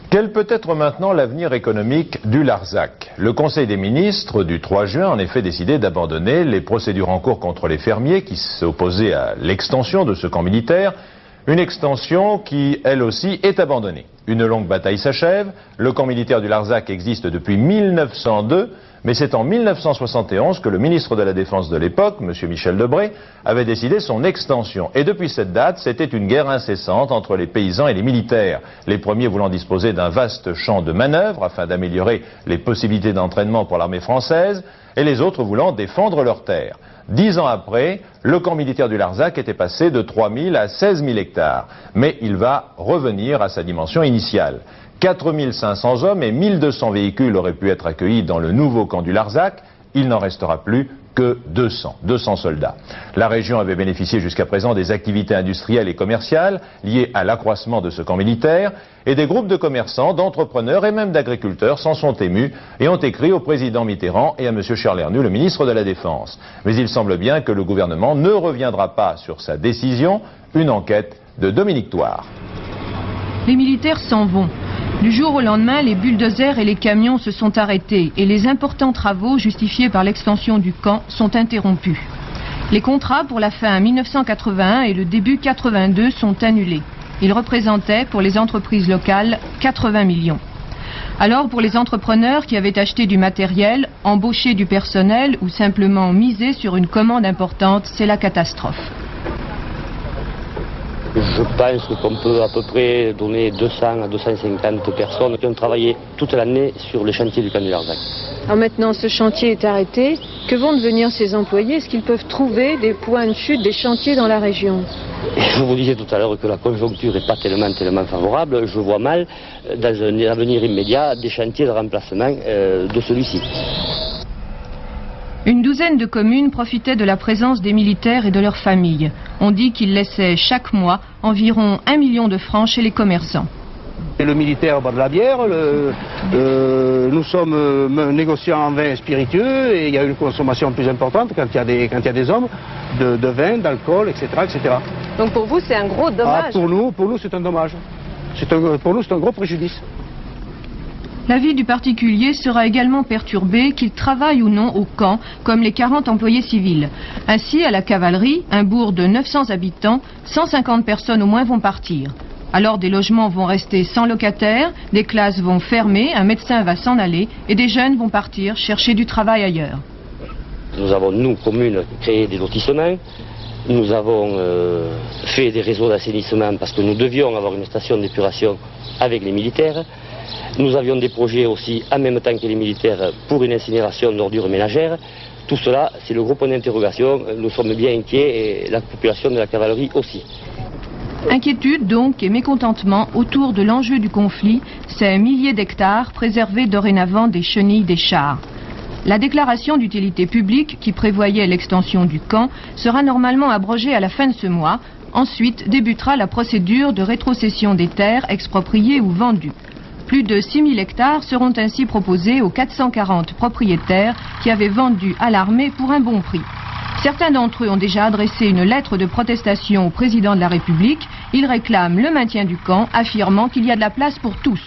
Quel peut être maintenant l'avenir économique du Larzac? Le Conseil des ministres du 3 juin a en effet décidé d'abandonner les procédures en cours contre les fermiers qui s'opposaient à l'extension de ce camp militaire, une extension qui, elle aussi, est abandonnée. Une longue bataille s'achève, le camp militaire du Larzac existe depuis 1902, mais c'est en 1971 que le ministre de la Défense de l'époque, M. Michel Debré, avait décidé son extension. Et depuis cette date, c'était une guerre incessante entre les paysans et les militaires. Les premiers voulant disposer d'un vaste champ de manœuvre afin d'améliorer les possibilités d'entraînement pour l'armée française, et les autres voulant défendre leurs terres. 10 ans après, le camp militaire du Larzac était passé de 3 000 à 16 000 hectares. Mais il va revenir à sa dimension initiale. 4 500 hommes et 1 200 véhicules auraient pu être accueillis dans le nouveau camp du Larzac. Il n'en restera plus que 200 soldats. La région avait bénéficié jusqu'à présent des activités industrielles et commerciales liées à l'accroissement de ce camp militaire, et des groupes de commerçants, d'entrepreneurs et même d'agriculteurs s'en sont émus et ont écrit au président Mitterrand et à M. Charles Hernu, le ministre de la Défense. Mais il semble bien que le gouvernement ne reviendra pas sur sa décision. Une enquête de Dominique Thouard. Les militaires s'en vont. Du jour au lendemain, les bulldozers et les camions se sont arrêtés et les importants travaux justifiés par l'extension du camp sont interrompus. Les contrats pour la fin 1981 et le début 82 sont annulés. Ils représentaient pour les entreprises locales 80 millions. Alors pour les entrepreneurs qui avaient acheté du matériel, embauché du personnel ou simplement misé sur une commande importante, c'est la catastrophe. Je pense qu'on peut à peu près donner 200 à 250 personnes qui ont travaillé toute l'année sur le chantier du camp du Larzac. Alors maintenant, ce chantier est arrêté. Que vont devenir ces employés? Est-ce qu'ils peuvent trouver des points de chute, des chantiers dans la région? Je vous disais tout à l'heure que la conjoncture n'est pas tellement favorable. Je vois mal, dans un avenir immédiat, des chantiers de remplacement de celui-ci. Une douzaine de communes profitaient de la présence des militaires et de leurs familles. On dit qu'ils laissaient chaque mois environ 1 million de francs chez les commerçants. Et le militaire boit de la bière, nous sommes négociants en vin spiritueux et il y a une consommation plus importante quand il y a des hommes de vin, d'alcool, etc., etc. Donc pour vous c'est un gros dommage? Pour nous c'est un dommage. Pour nous c'est un gros préjudice. La vie du particulier sera également perturbée, qu'il travaille ou non au camp, comme les 40 employés civils. Ainsi, à la cavalerie, un bourg de 900 habitants, 150 personnes au moins vont partir. Alors des logements vont rester sans locataires, des classes vont fermer, un médecin va s'en aller et des jeunes vont partir chercher du travail ailleurs. Nous avons, nous, communes, créé des lotissements. Nous avons fait des réseaux d'assainissement parce que nous devions avoir une station d'épuration avec les militaires. Nous avions des projets aussi en même temps que les militaires pour une incinération d'ordures ménagères. Tout cela, c'est le gros point d'interrogation. Nous sommes bien inquiets et la population de la cavalerie aussi. Inquiétude donc et mécontentement autour de l'enjeu du conflit, ces milliers d'hectares préservés dorénavant des chenilles des chars. La déclaration d'utilité publique qui prévoyait l'extension du camp sera normalement abrogée à la fin de ce mois. Ensuite débutera la procédure de rétrocession des terres expropriées ou vendues. Plus de 6 000 hectares seront ainsi proposés aux 440 propriétaires qui avaient vendu à l'armée pour un bon prix. Certains d'entre eux ont déjà adressé une lettre de protestation au président de la République. Ils réclament le maintien du camp, affirmant qu'il y a de la place pour tous.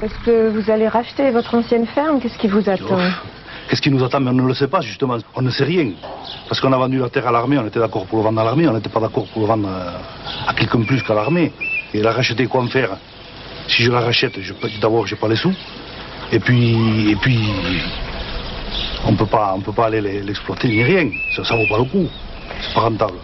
Est-ce que vous allez racheter votre ancienne ferme? Qu'est-ce qui vous attend? Qu'est-ce qui nous attend? Mais on ne le sait pas, justement. On ne sait rien. Parce qu'on a vendu la terre à l'armée, on était d'accord pour le vendre à l'armée, on n'était pas d'accord pour le vendre à quelqu'un plus qu'à l'armée. Et la racheter, quoi en faire? Si je la rachète, d'abord, j'ai pas les sous. Et puis, on peut pas aller l'exploiter ni rien. Ça vaut pas le coup. C'est pas rentable.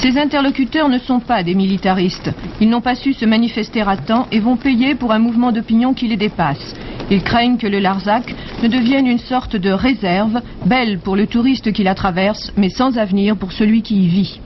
Ces interlocuteurs ne sont pas des militaristes. Ils n'ont pas su se manifester à temps et vont payer pour un mouvement d'opinion qui les dépasse. Ils craignent que le Larzac ne devienne une sorte de réserve, belle pour le touriste qui la traverse, mais sans avenir pour celui qui y vit.